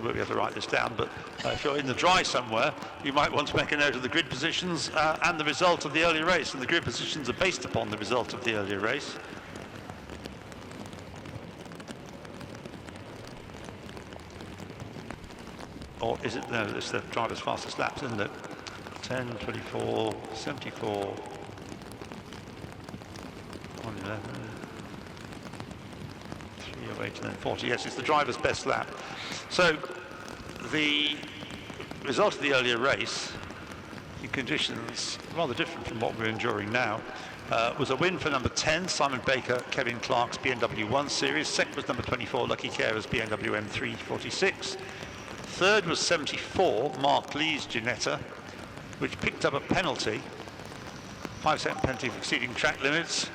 you won't be able to write this down, but if you're in the dry somewhere, you might want to make a note of the grid positions and the result of the earlier race. And the grid positions are based upon the result of the earlier race. Or is it? No, it's the driver's fastest laps, isn't it? 10, 24, 74, 111, 308, and then 40. Yes, it's the driver's best lap. So the result of the earlier race, in conditions rather different from what we're enduring now, was a win for number 10, Simon Baker, Kevin Clark's BMW 1 Series. Second was number 24, Lucky Carer's BMW M346. Third was 74, Mark Lee's Ginetta, which picked up a penalty, 5-second penalty for exceeding track limits.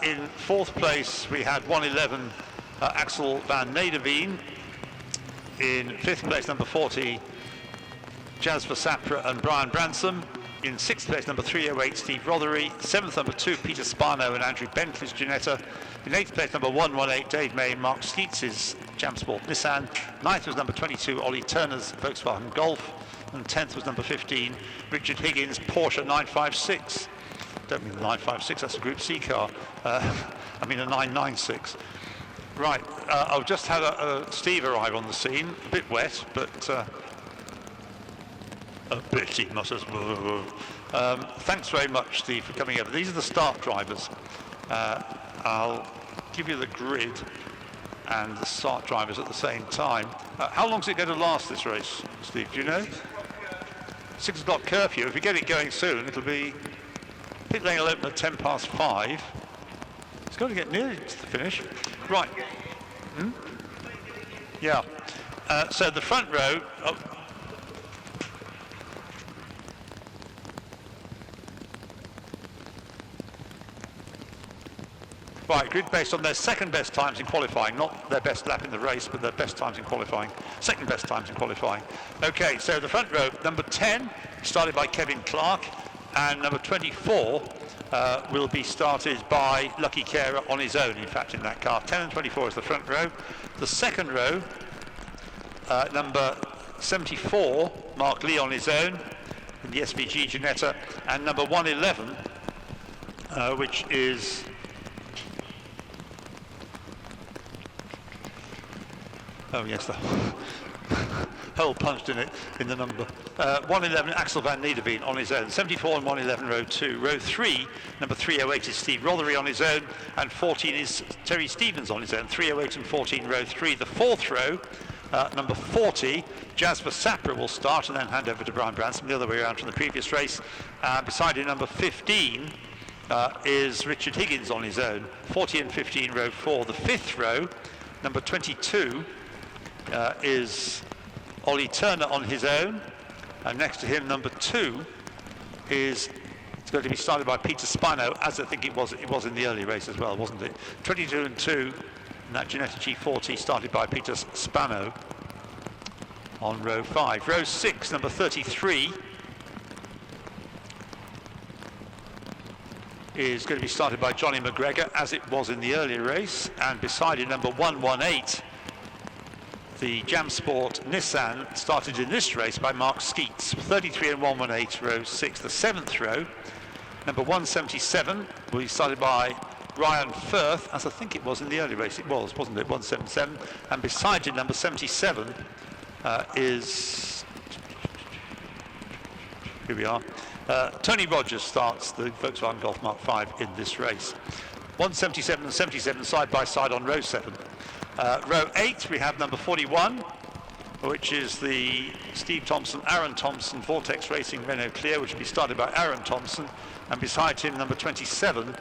In fourth place, we had 111, Axel van Nederveen. In fifth place, number 40, Jasper Sapra and Brian Bransom. In sixth place, number 308, Steve Rothery. Seventh, number 2, Peter Spano and Andrew Bentley's Ginetta. In eighth place, number 118, Dave May and Mark Skeets's Jam Sport Nissan. Ninth was number 22, Ollie Turner's Volkswagen Golf. And 10th was number 15, Richard Higgins' Porsche 956. Don't mean the 956, that's a Group C car. I mean a 996. Right, I've just had Steve arrive on the scene, a bit wet, but a bit, he must have. Thanks very much, Steve, for coming over. These are the start drivers. I'll give you the grid and the start drivers at the same time. How long is it going to last, this race, Steve? Do you know? 6 o'clock curfew. If we get it going soon, it'll be pit lane will open at 5:10. It's got to get nearly to the finish. Right. Yeah. So the front row. Right, grid based on their second best times in qualifying, not their best lap in the race, but their best times in qualifying, second best times in qualifying. Okay, so the front row, number 10, started by Kevin Clark, and number 24 will be started by Lucky Carer on his own, in fact, in that car. 10 and 24 is the front row. The second row, number 74, Mark Lee on his own, in the SVG Ginetta, and number 111, which is oh yes, the hole punched in it, in the number. 111, Axel van Nederveen on his own. 74 and 111, row 2. Row 3, number 308 is Steve Rothery on his own, and 14 is Terry Stevens on his own. 308 and 14, row 3. The fourth row, number 40, Jasper Sapra will start and then hand over to Brian Branson, the other way around from the previous race. Beside him, number 15 is Richard Higgins on his own. 40 and 15, row 4. The fifth row, number 22, is Ollie Turner on his own, and next to him, number 2 is going to be started by Peter Spino, as I think it was in the early race as well, wasn't it? 22 and 2, and that Ginetta G40 started by Peter Spano on row 5. Row 6, number 33 is going to be started by Johnny McGregor, as it was in the earlier race, and beside it, number 118, the Jam Sport Nissan, started in this race by Mark Skeets. 33 and 118, row 6. The seventh row, number 177, will be started by Ryan Firth, as I think it was in the early race. It was, wasn't it? 177. And beside it, number 77 is, here we are, Tony Rogers starts the Volkswagen Golf Mark 5 in this race. 177 and 77 side by side on row 7. Row 8, we have number 41, which is the Steve Thompson, Aaron Thompson Vortex Racing Renault Clio, which will be started by Aaron Thompson, and beside him, number 27,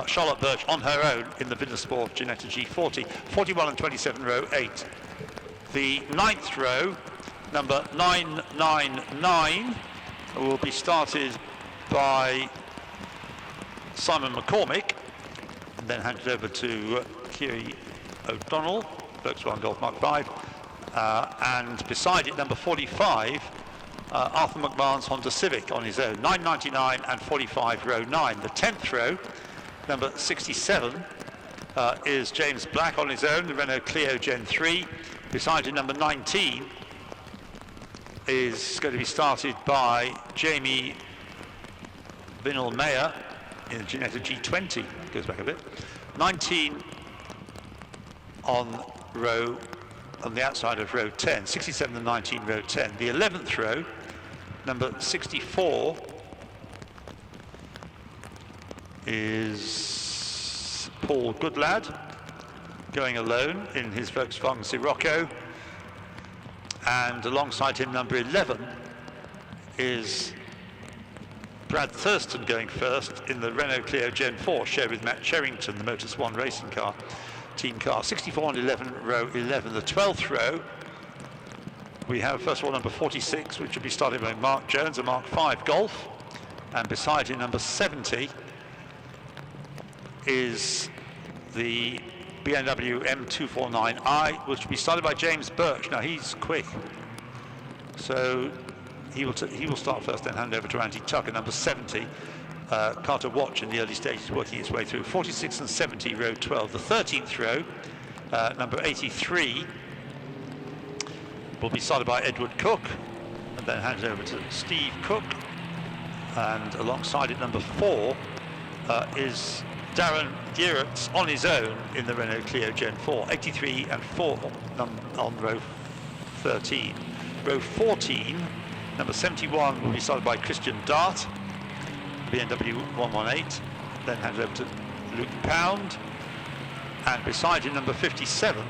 Charlotte Birch on her own in the Vindersport Ginetta G40. 41 and 27, row 8. The ninth row, number 999, will be started by Simon McCormick, and then handed over to Kiri O'Donnell, Volkswagen Golf Mark 5, and beside it, number 45, Arthur McMahon's Honda Civic on his own. 999 and 45, row 9. The 10th row, number 67, is James Black on his own, the Renault Clio Gen 3. Beside him, number 19 is going to be started by Jamie Vinal-Meyer in the Ginetta G20. Goes back a bit. 19 on the outside of row 10, 67 and 19, row 10. The 11th row, number 64, is Paul Goodlad, going alone in his Volkswagen Sirocco, and alongside him, number 11, is Brad Thurston going first in the Renault Clio Gen 4, shared with Matt Cherrington, the Motor Swan racing car, team car. 64 and 11, row 11. The 12th row, we have first of all number 46, which will be started by Mark Jones, a Mark 5 Golf, and beside him, number 70, is the BMW M249i, which will be started by James Birch. Now he's quick, so he will start first, then hand over to Andy Tucker. Number 70, Carter Watch in the early stages, working its way through. 46 and 70, row 12. The 13th row, number 83, will be started by Edward Cook, and then handed over to Steve Cook. And alongside it, number 4, is Darren Geertz on his own in the Renault Clio Gen 4, 83 and 4 on row 13. Row 14, number 71 will be started by Christian Dart, BMW 118, then handed over to Luke Pound. And beside him, number 57,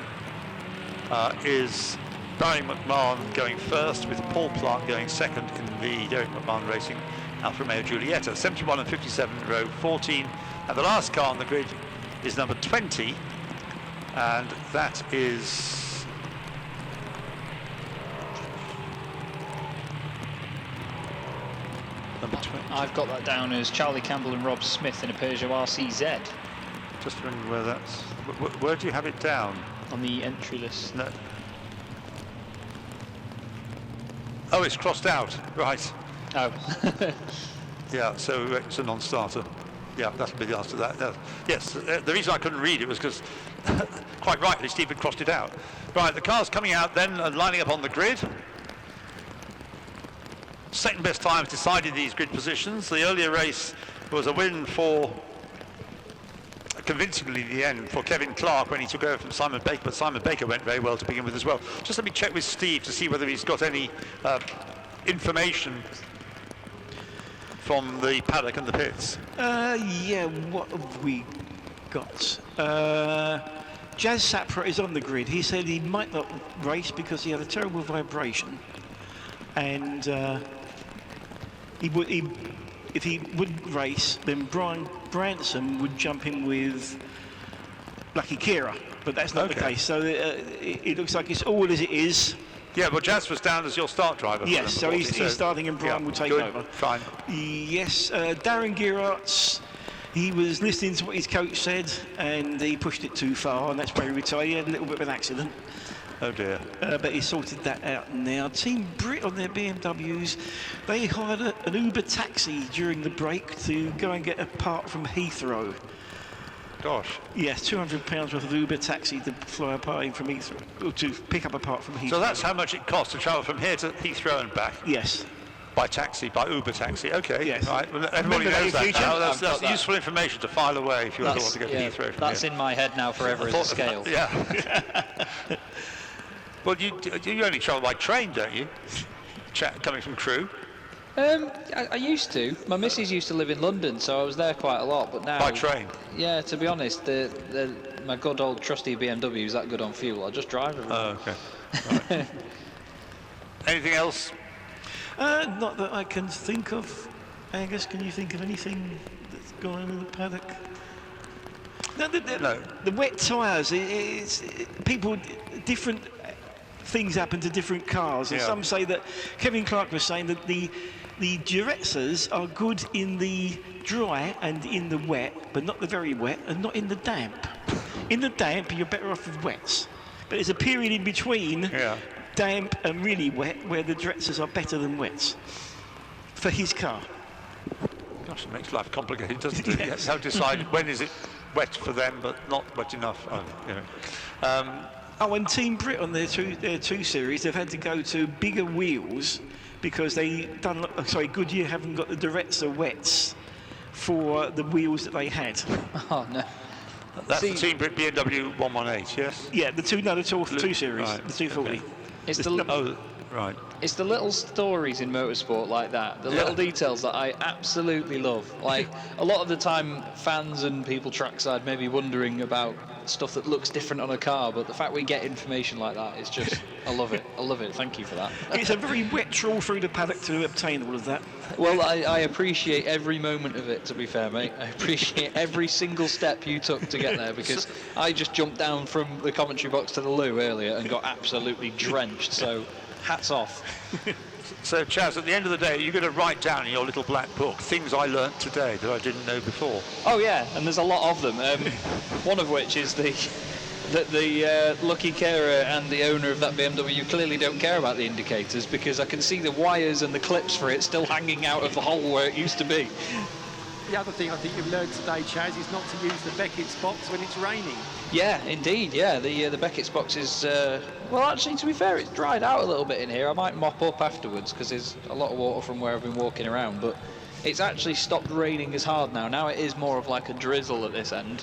is Barry McMahon going first, with Paul Plant going second in the Derek McMahon Racing Alfa Romeo Giulietta. 71 and 57, row 14. And the last car on the grid is number 20, and that is number 20. I've got that down as Charlie Campbell and Rob Smith in a Peugeot RCZ. Just wondering where that's... Where do you have it down? On the entry list. No. Oh, it's crossed out, right. Oh. Yeah, so it's a non-starter. Yeah, that'll be the answer to that. Yes, the reason I couldn't read it was because, quite rightly, Steve had crossed it out. Right, the car's coming out then and lining up on the grid. Second best times decided these grid positions. The earlier race was a win for, convincingly, the end for Kevin Clark when he took over from Simon Baker, but Simon Baker went very well to begin with as well. Just let me check with Steve to see whether he's got any information from the paddock and the pits. Yeah, what have we got? Jazz Sapra is on the grid. He said he might not race because he had a terrible vibration, and if he wouldn't race, then Brian Branson would jump in with Lucky Kira, but that's not the case. So it looks like it's all as it is. Yeah, well, Jazz was down as your start driver. Yes, so he's starting and Brian will take over. Fine. Yes, Darren Geertz, he was listening to what his coach said and he pushed it too far, and that's why he retired. He had a little bit of an accident. Oh dear. But he sorted that out now. Team Brit on their BMWs, they hired an Uber taxi during the break to go and get a part from Heathrow. Gosh. Yes, £200 worth of Uber taxi to fly a part in from Heathrow, or to pick up a part from Heathrow. So that's how much it costs to travel from here to Heathrow and back? Yes. By taxi, by Uber taxi. Okay. Yes. Right. Well, everybody knows that now. That's useful information to file away if you want to go to Heathrow from That's here. in my head now forever as a scale. Yeah. Well, you only travel by train, don't you? Coming from Crewe. I used to. My missus used to live in London, so I was there quite a lot. But now, by train. Yeah, to be honest, my good old trusty BMW is that good on fuel. I'll just drive everywhere. Oh, okay. Right. Anything else? Not that I can think of. Angus, can you think of anything that's gone on in the paddock? No. The wet tyres. People different things happen to different cars, and some say that Kevin Clark was saying that the Durezzas are good in the dry and in the wet, but not the very wet, and not in the damp. In the damp, you're better off with wets, but there's a period in between damp and really wet where the Durezzas are better than wets for his car. Gosh, it makes life complicated, doesn't it? Yes. How to decide when is it wet for them but not wet enough. Oh, and Team Brit on their two series, they've had to go to bigger wheels because Goodyear haven't got the Durezza wets for the wheels that they had. Oh no. That's the Team Brit BMW 118, yes? Yeah, the two series, right. the 240. Okay. It's the Oh, right. It's the little stories in motorsport like that, the little details that I absolutely love. Like, a lot of the time, fans and people trackside may be wondering about stuff that looks different on a car, but the fact we get information like that is just, I love it. I love it. Thank you for that. It's a very wet trawl through the paddock to obtain all of that. Well, I appreciate every moment of it, to be fair, mate. I appreciate every single step you took to get there, because I just jumped down from the commentary box to the loo earlier and got absolutely drenched, so hats off. So, Chaz, at the end of the day, you're going to write down in your little black book things I learnt today that I didn't know before. Oh yeah, and there's a lot of them. One of which is that the lucky carer and the owner of that BMW clearly don't care about the indicators, because I can see the wires and the clips for it still hanging out of the hole where it used to be. The other thing I think you've learned today, Chaz, is not to use the Beckett's box when it's raining. Yeah, indeed. Yeah, the Beckett's box is. Well, actually, to be fair, it's dried out a little bit in here. I might mop up afterwards because there's a lot of water from where I've been walking around. But it's actually stopped raining as hard now. Now it is more of like a drizzle at this end.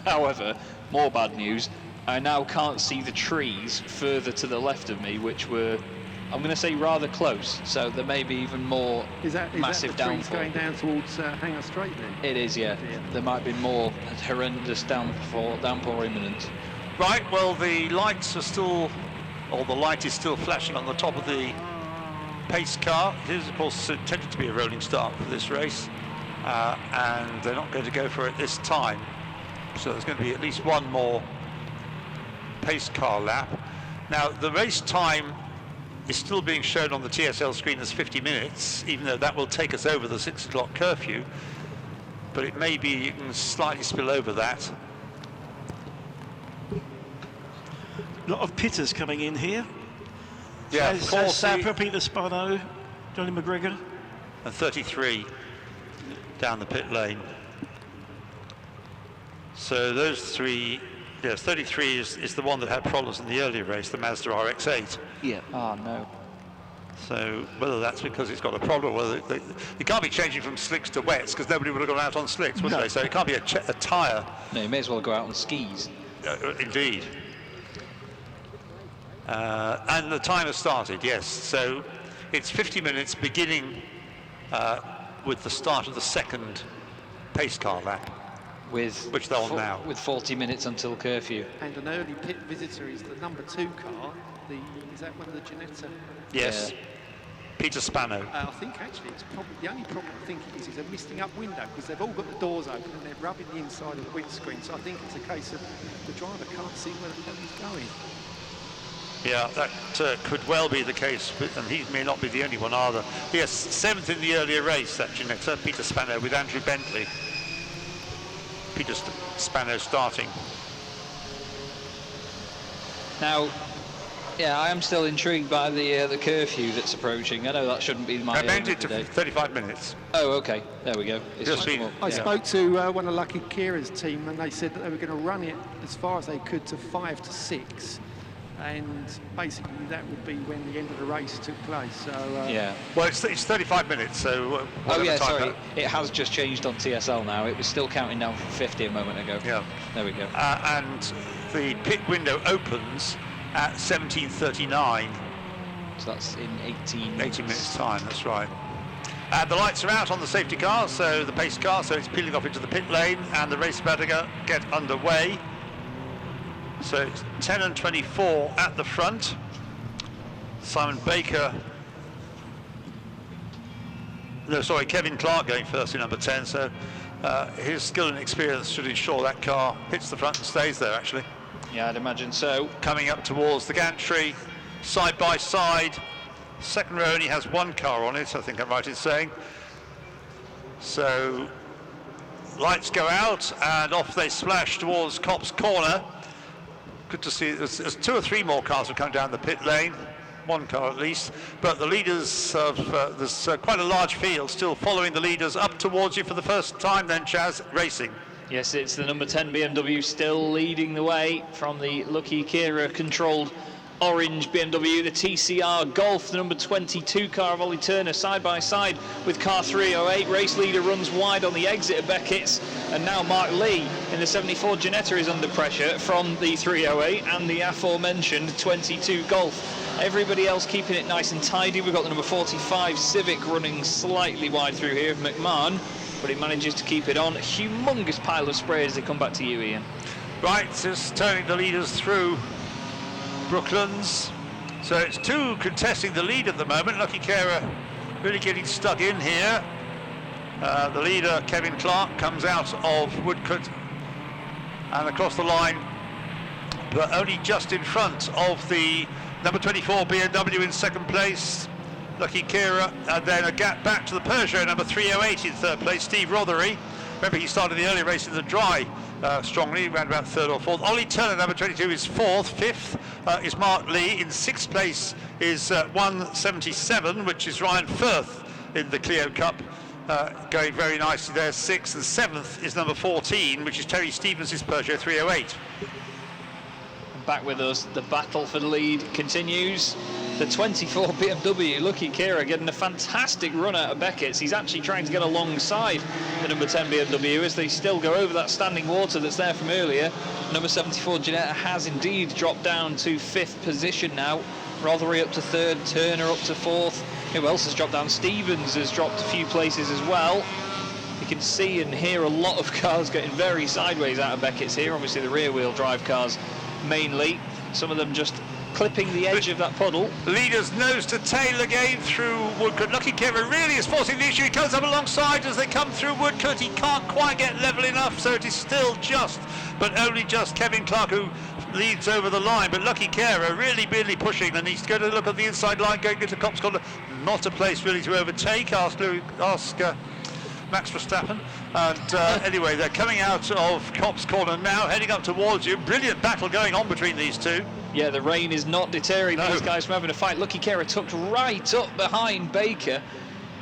However, more bad news. I now can't see the trees further to the left of me, which were, I'm going to say, rather close. So there may be even more massive that the trees downfall. going down towards Hanger Straight then? It is, yeah. There might be more horrendous downpour imminent. Right, well, the lights are still, or the light is still flashing on the top of the pace car. It is, of course, intended to be a rolling start for this race, and they're not going to go for it this time. So there's going to be at least one more pace car lap. Now, the race time is still being shown on the TSL screen as 50 minutes, even though that will take us over the 6 o'clock curfew. But it may be you can slightly spill over that. A lot of pitters coming in here. Yeah, Chaz Sapper, Peter Sparno, Johnny McGregor. And 33 down the pit lane. So those three, yes, 33 is the one that had problems in the earlier race, the Mazda RX-8. Yeah. Oh, no. So whether that's because it's got a problem, whether you can't be changing from slicks to wets because nobody would have gone out on slicks, would they? So it can't be a tyre. No, you may as well go out on skis. Indeed. And the time has started, yes. So it's 50 minutes beginning with the start of the second pace car lap, which they're on now. With 40 minutes until curfew. And an early pit visitor is the number 2 car. Is that one of the Ginetta? Yes. Yeah. Peter Spano. I think actually it's probably the only problem I think is a misting up window, because they've all got the doors open and they're rubbing the inside of the windscreen. So I think it's a case of the driver can't see where the hell he's going. Yeah, that could well be the case, and he may not be the only one either. Yes, 7th in the earlier race, that Ginetta, Peter Spano with Andrew Bentley. Peter Spano starting. Now, yeah, I am still intrigued by the curfew that's approaching. I know that shouldn't be my aim it to today. 35 minutes. Oh, okay. There we go. It's Just come up. I spoke to one of Lucky Kira's team, and they said that they were going to run it as far as they could to 5 to 6. And basically that would be when the end of the race took place. So yeah. Well, it's 35 minutes, so Oh yeah, sorry. that... It has just changed on TSL now. It was still counting down from 50 a moment ago. Yeah. There we go. And the pit window opens at 17:39. So that's in 18 minutes time, that's right. And the lights are out on the safety car, so the pace car, so it's peeling off into the pit lane, and the race about to get underway. So it's 10 and 24 at the front. Simon Baker, Kevin Clark going first in number 10, so his skill and experience should ensure that car hits the front and stays there, actually. Yeah, I'd imagine so. Coming up towards the gantry, side by side. Second row only has one car on it, I think I'm right in saying. So lights go out and off they splash towards Copse Corner. Good to see there's 2 or 3 more cars have come down the pit lane, one car at least, but the leaders of there's quite a large field still following the leaders up towards you for the first time then, Chaz, racing. Yes, it's the number 10 BMW still leading the way from the Lucky Kira controlled orange BMW. The TCR Golf, the number 22 car of Ollie Turner, side by side with car 308. Race leader runs wide on the exit of Beckett's, and now Mark Lee in the 74 Ginetta is under pressure from the 308 and the aforementioned 22 Golf. Everybody else keeping it nice and tidy. We've got the number 45 Civic running slightly wide through here of McMahon, but he manages to keep it on. A humongous pile of spray as they come back to you, Ian. Right, just turning the leaders through Brooklands. So it's two contesting the lead at the moment. Lucky Kara really getting stuck in here. The leader, Kevin Clark, comes out of Woodcote and across the line, but only just in front of the number 24 BMW in second place, Lucky Kira, and then a gap back to the Peugeot number 308 in third place, Steve Rothery. Remember, he started the early race in the dry strongly, around about third or fourth. Ollie Turner, number 22, is fourth. Fifth is Mark Lee. In sixth place is 177, which is Ryan Firth in the Clio Cup, going very nicely there. Sixth, and seventh is number 14, which is Terry Stevens' Peugeot 308. Back with us, the battle for the lead continues. The 24 BMW, Lucky Kira, getting a fantastic run out of Beckett's. He's actually trying to get alongside the number 10 BMW as they still go over that standing water that's there from earlier. Number 74 Ginetta has indeed dropped down to fifth position now. Rothery up to third, Turner up to fourth. Who else has dropped down? Stevens has dropped a few places as well. You can see and hear a lot of cars getting very sideways out of Beckett's here. Obviously the rear wheel drive cars mainly. Some of them just clipping the edge of that puddle. Leaders nose to tail again through Woodcote. Lucky Kevin really is forcing the issue. He comes up alongside as they come through Woodcote. He can't quite get level enough, so it is still just, but only just, Kevin Clark who leads over the line. But Lucky Kera really pushing, and he's going to look at the inside line, going into Copse Corner. Not a place really to overtake. Ask Max Verstappen. And anyway, they're coming out of Copse Corner now, heading up towards you. Brilliant battle going on between these two. Yeah, the rain is not deterring these guys from having a fight. Lucky Kera tucked right up behind Baker.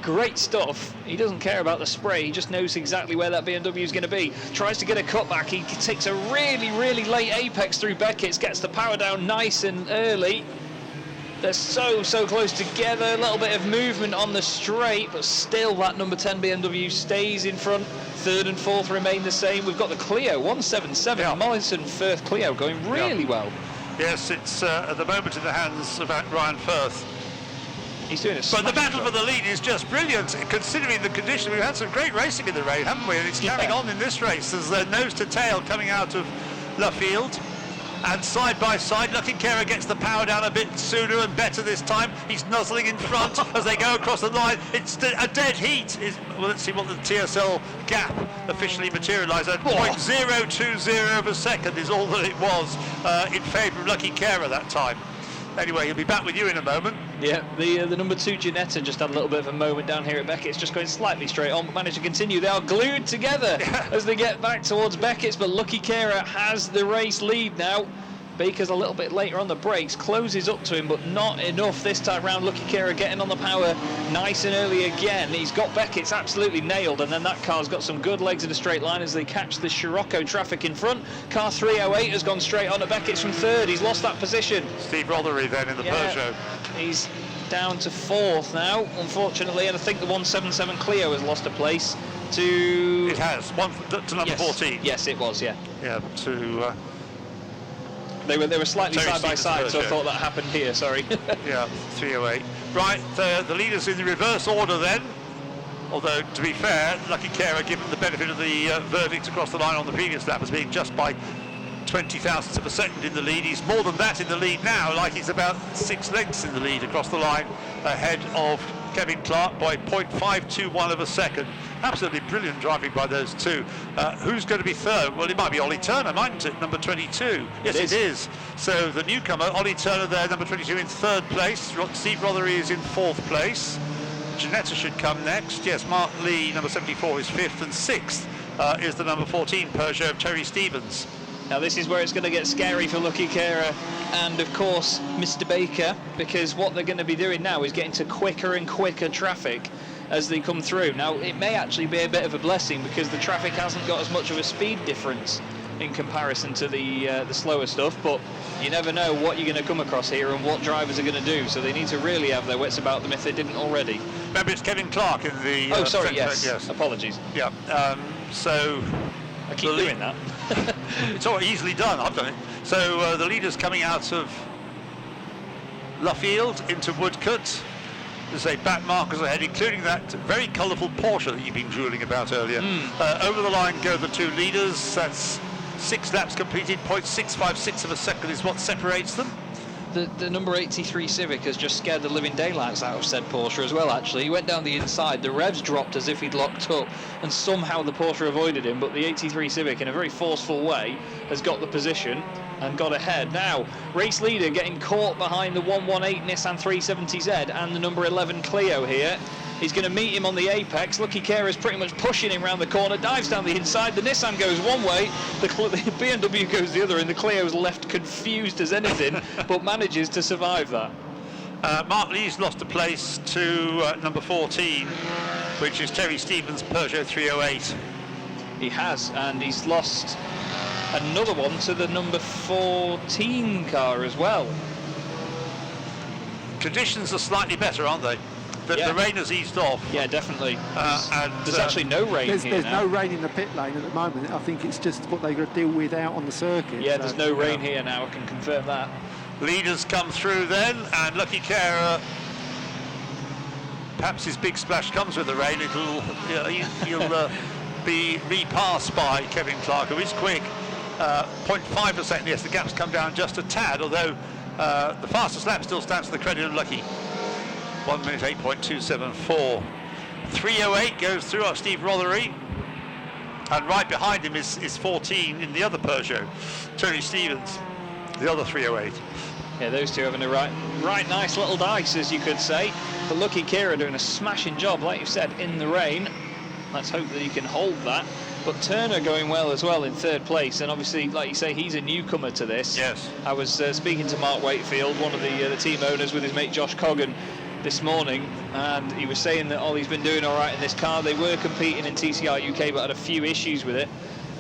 Great stuff. He doesn't care about the spray. He just knows exactly where that BMW is going to be. Tries to get a cutback. He takes a really late apex through Beckett's. Gets the power down nice and early. They're so close together. A little bit of movement on the straight, but still that number 10 BMW stays in front. Third and fourth remain the same. We've got the Clio 177, Mollinson Firth Clio going really well. Yes, it's at the moment in the hands of Ryan Firth. He's doing it. But the battle for the lead is just brilliant, considering the condition. We've had some great racing in the rain, haven't we? And it's carrying on in this race. There's the nose to tail coming out of Luffield. And side by side, Lucky Kera gets the power down a bit sooner and better this time. He's nuzzling in front as they go across the line. It's a dead heat. Well, let's see what the TSL gap officially materialised. 0.020 of a second is all that it was in favour of Lucky Kera that time. Anyway, he'll be back with you in a moment. Yeah, the number 2 Ginetta just had a little bit of a moment down here at Beckett's, just going slightly straight on, but managed to continue. They are glued together as they get back towards Beckett's, but Lucky Kera has the race lead now. Baker's a little bit later on the brakes, closes up to him, but not enough this time round. Lucky Kera getting on the power nice and early again. He's got Beckett's absolutely nailed, and then that car's got some good legs in a straight line as they catch the Scirocco traffic in front. Car 308 has gone straight on to Beckett's from third. He's lost that position. Steve Rothery then in the Peugeot. He's down to fourth now, unfortunately, and I think the 177 Clio has lost a place to... It has, to number 14. Yes, it was, yeah. Yeah, to... They were slightly Terry side by side, so I Peugeot. thought that happened here, sorry. Yeah, 308. Right, the leaders in the reverse order then. Although, to be fair, Lucky Kera, given the benefit of the verdict across the line on the previous lap as being just by 20 thousandths of a second in the lead. He's more than that in the lead now, like he's about 6 lengths in the lead across the line, ahead of Kevin Clark by 0.521 of a second. Absolutely brilliant driving by those two. Who's going to be third? Well, it might be Ollie Turner, mightn't it? Number 22. Yes, it is. So the newcomer, Ollie Turner there, number 22 in third place. Steve Rothery is in fourth place. Ginetta should come next. Yes, Mark Lee, number 74, is fifth, and sixth is the number 14 Peugeot of Terry Stevens. Now this is where it's going to get scary for Lucky Kera and of course Mr. Baker, because what they're going to be doing now is getting to quicker and quicker traffic as they come through. Now, it may actually be a bit of a blessing because the traffic hasn't got as much of a speed difference in comparison to the slower stuff, but you never know what you're going to come across here and what drivers are going to do, so they need to really have their wits about them if they didn't already. Remember, it's Kevin Clark in the... oh, sorry, yes. yes. Apologies. Yeah, so... I keep doing that. It's all easily done, I've done it. So the leaders coming out of Luffield into Woodcote. There's a back markers ahead, including that very colourful Porsche that you've been drooling about earlier. Over the line go the two leaders. That's 6 laps completed. 0.656 of a second is what separates them. The number 83 Civic has just scared the living daylights out of said Porsche as well, actually. He went down the inside, the revs dropped as if he'd locked up, and somehow the Porsche avoided him, but the 83 Civic, in a very forceful way, has got the position and got ahead. Now, race leader getting caught behind the 118 Nissan 370Z and the number 11 Clio here. He's going to meet him on the apex. Lucky Kera's pretty much pushing him around the corner, dives down the inside. The Nissan goes one way, the BMW goes the other, and the Clio's left confused as anything, but manages to survive that. Mark Lee's lost a place to number 14, which is Terry Stevens' Peugeot 308. He has, and he's lost another one to the number 14 car as well. Conditions are slightly better, aren't they? The rain has eased off. Yeah, definitely. And there's actually no rain here There's now. no rain in the pit lane at the moment. I think it's just what they've got to deal with out on the circuit. Yeah, there's no rain here now, I can confirm that. Leaders come through then, and Lucky Kera, perhaps his big splash comes with the rain. He'll be repassed by Kevin Clark, who is quick. 0.5%, yes, the gap's come down just a tad, although the fastest lap still stands to the credit of Lucky. 1 minute 8.274. 308 goes through our Steve Rothery, and right behind him is 14 in the other Peugeot, Tony Stevens, the other 308. Yeah, those two having a right nice little dice, as you could say. But Lucky Kera doing a smashing job, like you said, in the rain. Let's hope that he can hold that. But Turner going well as well in 3rd place, and obviously, like you say, he's a newcomer to this. Yes. I was speaking to Mark Wakefield, one of the team owners, with his mate Josh Coggan this morning, and he was saying that Ollie's been doing all right in this car. They were competing in TCR UK but had a few issues with it,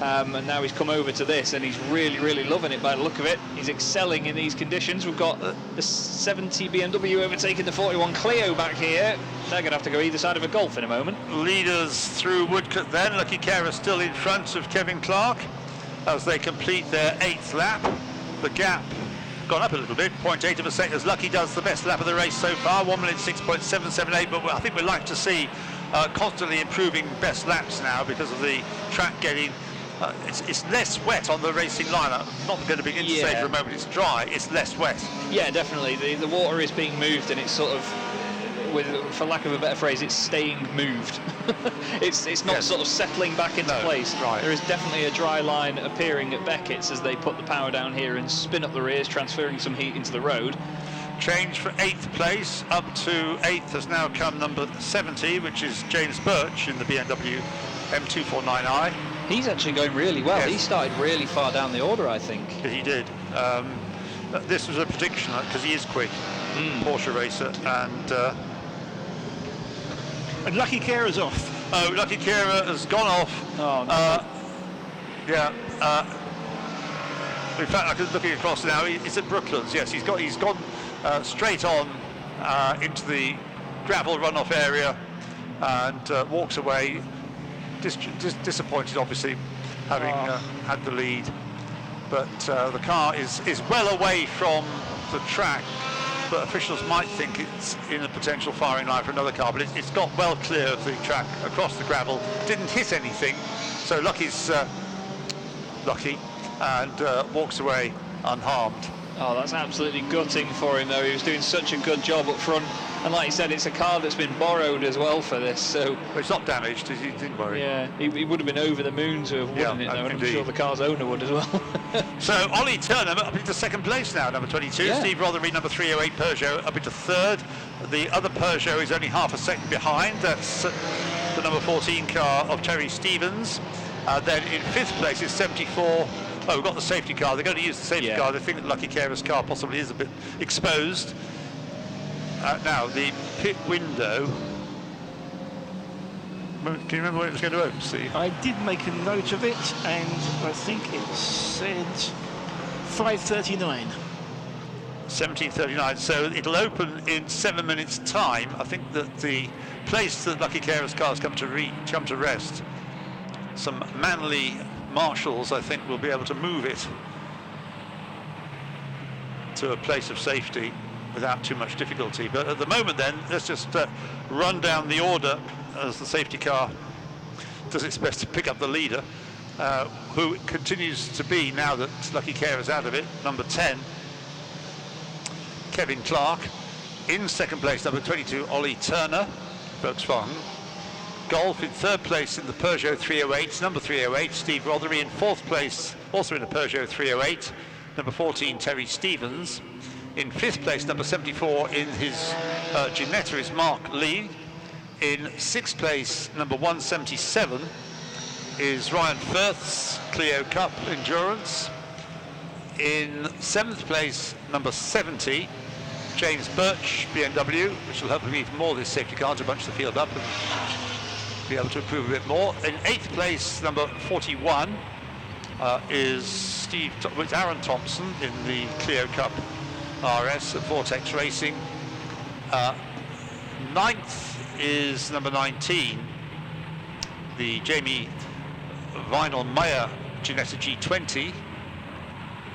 and now he's come over to this and he's really loving it by the look of it. He's excelling in these conditions. We've got the 70 BMW overtaking the 41 Clio back here. They're going to have to go either side of a Golf in a moment. Leaders through Woodcote then. Lucky Kera still in front of Kevin Clark as they complete their 8th lap. The gap gone up a little bit, 0.8 of a second, as Lucky does the best lap of the race so far, 1 minute 6.778, but I think we'd like to see constantly improving best laps now because of the track getting, it's less wet on the racing line. I'm not going to begin to say for a moment it's dry, it's less wet. Yeah, definitely. The water is being moved and it's sort of, for lack of a better phrase, it's staying moved. it's not sort of settling back into place. Right. There is definitely a dry line appearing at Beckett's as they put the power down here and spin up the rears, transferring some heat into the road. Change for 8th place. Up to 8th has now come number 70, which is James Birch in the BMW M249i. He's actually going really well. Yes. He started really far down the order, I think. He did. This was a prediction because he is quick, Porsche racer, And Lucky Kera's off. Oh, Lucky Kera has gone off. Oh, no. Yeah. In fact, I'm looking across now. He's at Brooklands. Yes, he's gone straight on into the gravel runoff area and walks away. Disappointed, obviously, having had the lead. But the car is well away from the track. But officials might think it's in a potential firing line for another car, but it's got well clear of the track across the gravel, didn't hit anything, so Lucky's lucky and walks away unharmed. Oh, that's absolutely gutting for him, though. He was doing such a good job up front. And like you said, it's a car that's been borrowed as well for this, so... Well, it's not damaged, he didn't worry. Yeah, he would have been over the moon to have won it, though, and I'm sure the car's owner would as well. So, Ollie Turner up into 2nd place now, number 22. Yeah. Steve Rothery, number 308 Peugeot, up into 3rd. The other Peugeot is only half a second behind. That's the number 14 car of Terry Stevens. Then in 5th place is 74... Oh, we've got the safety car. They're going to use the safety car. They think that Lucky Kera's car possibly is a bit exposed. Now, the pit window Can you remember when it was going to open, Steve? I did make a note of it, and I think it said 5:39. 17:39. So it'll open in 7 minutes' time. I think that the place that Lucky Carers cars come to rest, some Manly marshals, I think, will be able to move it to a place of safety without too much difficulty. But at the moment, then, let's just run down the order as the safety car does its best to pick up the leader, who continues to be, now that Lucky Care is out of it, number 10, Kevin Clark. In second place, number 22, Ollie Turner, Volkswagen Golf. In third place in the Peugeot 308, number 308, Steve Rothery. In fourth place, also in a Peugeot 308, number 14, Terry Stevens. In fifth place, number 74 in his Ginetta is Mark Lee. In sixth place, number 177 is Ryan Firth's Clio Cup Endurance. In seventh place, number 70, James Birch, BMW, which will help him even more, this safety car, to bunch the field up and be able to improve a bit more. In eighth place, number 41, is Aaron Thompson in the Clio Cup RS at Vortex Racing. Ninth is number 19, the Jamie Vinyl-Meyer Ginetta G20,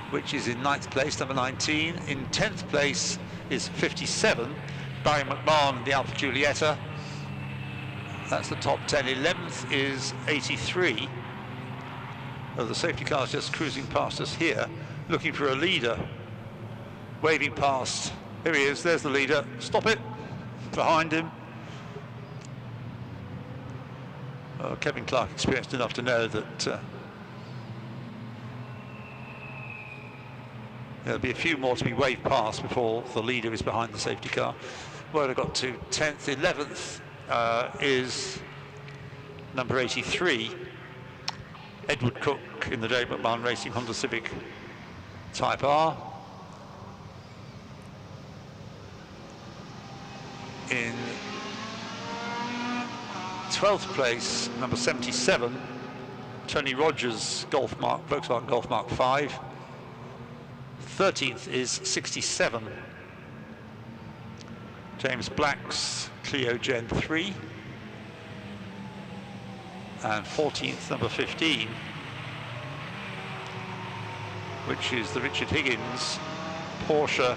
which is in ninth place, number 19. In 10th place is 57, Barry McMahon, the Alfa Giulietta. That's the top 10. 11th is 83. Oh, the safety car's just cruising past us here, looking for a leader, waving past. Here he is, there's the leader. Stop it, behind him. Kevin Clark experienced enough to know that there'll be a few more to be waved past before the leader is behind the safety car. Where I got to 10th, 11th is number 83, Edward Cook in the Dave McMahon Racing Honda Civic Type R. In 12th place, number 77, Tony Rogers, Volkswagen Golf Mark 5. 13th is 67, James Black's Clio Gen 3. And 14th, number 15, which is the Richard Higgins Porsche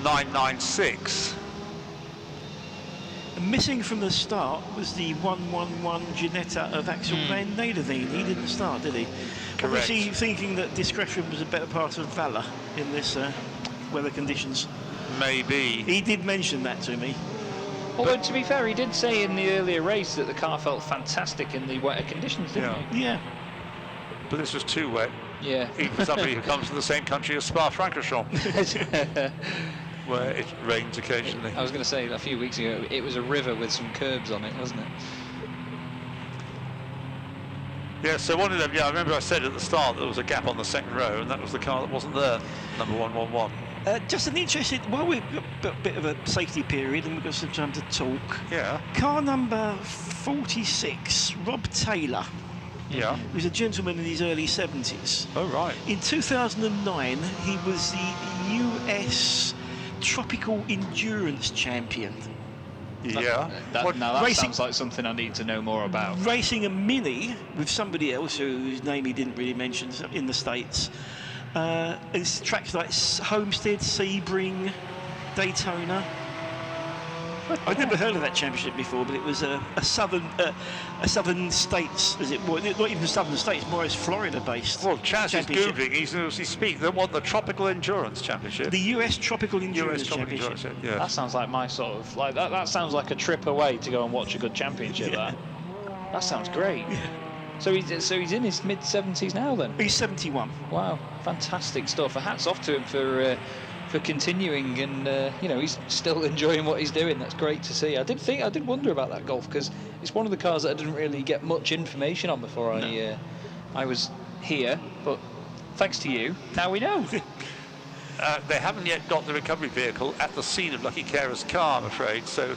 996. Missing from the start was the 111 Ginetta of Axel van Nederveen. He didn't start, did he? Correct. Obviously thinking that discretion was a better part of valour in this weather conditions. Maybe. He did mention that to me. Although, to be fair, he did say in the earlier race that the car felt fantastic in the wetter conditions, didn't he? Yeah. But this was too wet. Yeah. Even for somebody who comes from the same country as Spa-Francorchamps, where it rains occasionally. I was going to say, a few weeks ago, it was a river with some curbs on it, wasn't it? Yeah, so one of them, I remember I said at the start there was a gap on the second row, and that was the car that wasn't there, number 111. Just an interesting, while we've got a bit of a safety period and we've got some time to talk. Yeah. Car number 46, Rob Taylor. Yeah. He was a gentleman in his early 70s. Oh, right. In 2009, he was the US Tropical Endurance Champion. Yeah. Now that racing, sounds like something I need to know more about. Racing a Mini with somebody else whose name he didn't really mention in the States. It's tracks like Homestead, Sebring, Daytona. I'd never heard of that championship before, but it was a southern states, as it was, not even southern states, more as Florida-based. Well, Chaz is googling. He's speaking. They want the Tropical Endurance Championship. The US Tropical Endurance Championship. Yeah. That sounds like my sort of like that. That sounds like a trip away to go and watch a good championship. Yeah. That sounds great. Yeah. So he's in his mid-70s now then. He's 71. Wow, fantastic stuff. Hats off to him for continuing, and he's still enjoying what he's doing. That's great to see. I did wonder about that Golf, because it's one of the cars that I didn't really get much information on before I was here, but thanks to you, now we know. They haven't yet got the recovery vehicle at the scene of Lucky Carer's car, I'm afraid, so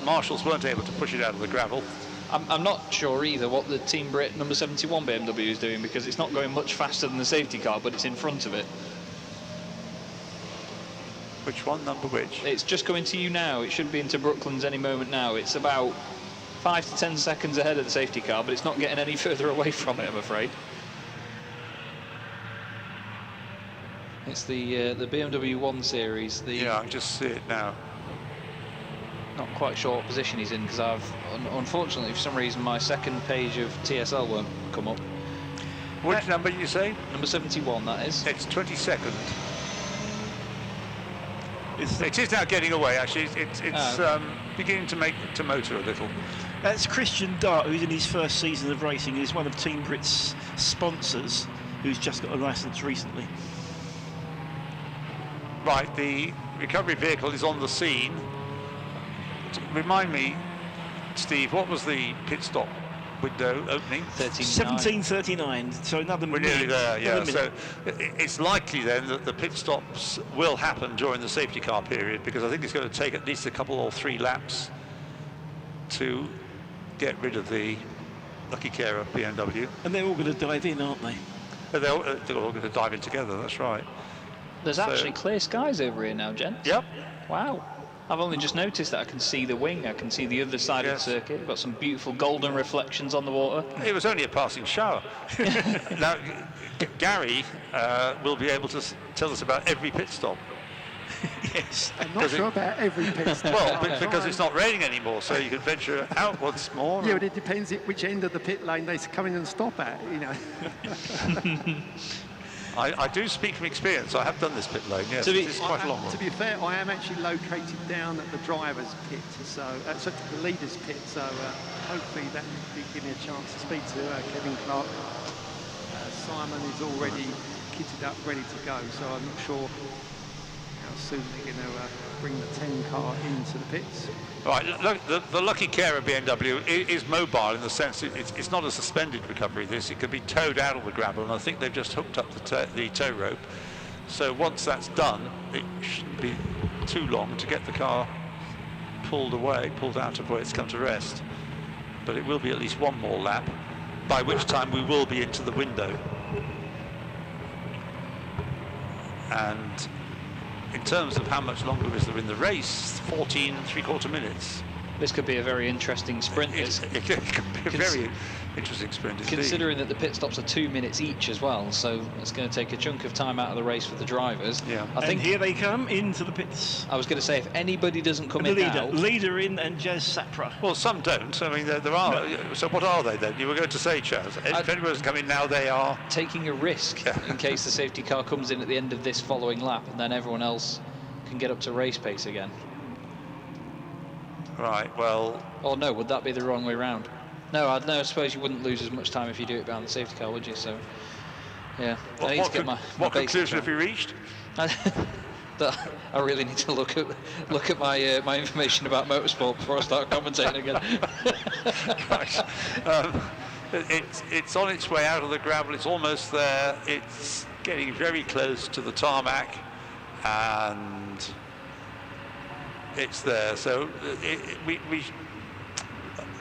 marshals weren't able to push it out of the gravel. I'm not sure either what the Team Brit number 71 BMW is doing, because it's not going much faster than the safety car, but it's in front of it. Which one? Number which? It's just going to you now. It should be into Brooklands any moment now. It's about 5 to 10 seconds ahead of the safety car, but it's not getting any further away from it, I'm afraid. It's the BMW 1 Series. Yeah, I can just see it now. Not quite sure what position he's in, because I've unfortunately for some reason my second page of TSL won't come up. Which number did you say? Number 71, that is. It's 22nd. It is now getting away. Actually, it's beginning to motor a little. That's Christian Dart, who's in his first season of racing. He's one of Team Brit's sponsors, who's just got a licence recently. Right, the recovery vehicle is on the scene. Remind me, Steve, what was the pit stop window opening? 17:39. So another minute. We're nearly there, yeah. Minute. So it's likely then that the pit stops will happen during the safety car period, because I think it's going to take at least a couple or 3 laps to get rid of the Lucky Carer BMW. And they're all going to dive in, aren't they? They're all going to dive in together, that's right. There's actually clear skies over here now, gents. Yep. Wow. I've only just noticed that I can see the wing, I can see the other side of the circuit. We've got some beautiful golden reflections on the water. It was only a passing shower. Now, Gary will be able to tell us about every pit stop. Yes. I'm not sure about every pit stop. Well, because it's not raining anymore, so you can venture out once more. Yeah, but it depends which end of the pit lane they come in and stop at, you know. I do speak from experience. I have done this pit lane, yes. It's quite a long one. To be fair, I am actually located down at the driver's pit, so the leader's pit, so hopefully that will give me a chance to speak to Kevin Clark. Simon is already kitted up, ready to go, so I'm not sure how soon they're going to bring the 10 car into the pits. Right, look, the Lucky Carer BMW is mobile in the sense it's not a suspended recovery. It can be towed out of the gravel, and I think they've just hooked up the tow rope. So once that's done, it shouldn't be too long to get the car pulled out of where it's come to rest. But it will be at least one more lap, by which time we will be into the window. And in terms of how much longer is there in the race, 14 3/4 minutes. This could be a very interesting sprint. It could be a very interesting sprint indeed. Considering that the pit stops are 2 minutes each as well, so it's going to take a chunk of time out of the race for the drivers. Yeah. I think here they come into the pits. I was going to say, if anybody doesn't come in now... Leader in and Jazz Sapra. Well, some don't. I mean, there are. No. So what are they then? You were going to say, Chaz. If anyone doesn't come in now, they are... taking a risk in case the safety car comes in at the end of this following lap, and then everyone else can get up to race pace again. Right, well... Or no, would that be the wrong way round? No, I suppose you wouldn't lose as much time if you do it behind the safety car, would you? So, yeah. What conclusion have you reached? That I really need to look at my my information about motorsport before I start commentating again. Right. It's on its way out of the gravel. It's almost there. It's getting very close to the tarmac, and it's there. So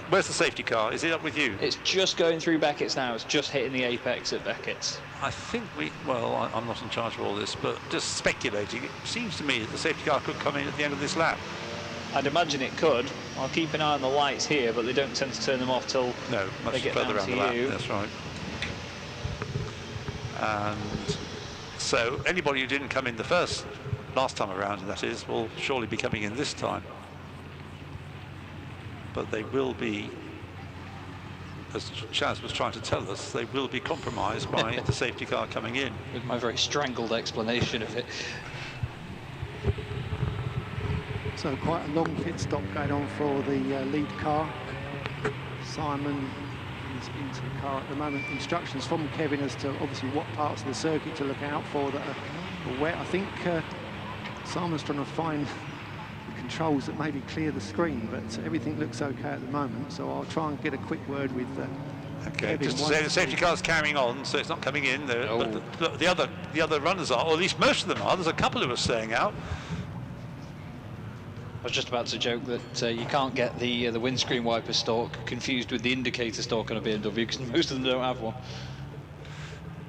where's the safety car? Is it up with you? It's just going through Beckett's now. It's just hitting the apex at Beckett's. I think I'm not in charge of all this, but just speculating, it seems to me that the safety car could come in at the end of this lap. I'd imagine it could. I'll keep an eye on the lights here, but they don't tend to turn them off till much they get further down around to the lap. you. That's right. And so anybody who didn't come in last time around, that is, will surely be coming in this time. But they will be, as Chaz was trying to tell us, they will be compromised by the safety car coming in. With my very strangled explanation of it. So quite a long pit stop going on for the lead car. Simon is into the car at the moment. Instructions from Kevin as to obviously what parts of the circuit to look out for that are wet. I think Simon's trying to find the controls that maybe clear the screen, but everything looks okay at the moment. So I'll try and get a quick word with Okay, Kevin. just to say the safety car's carrying on, so it's not coming in. But the other runners are, or at least most of them are. There's a couple who are staying out. was just about to joke that you can't get the windscreen wiper stalk confused with the indicator stalk on a BMW, because most of them don't have one.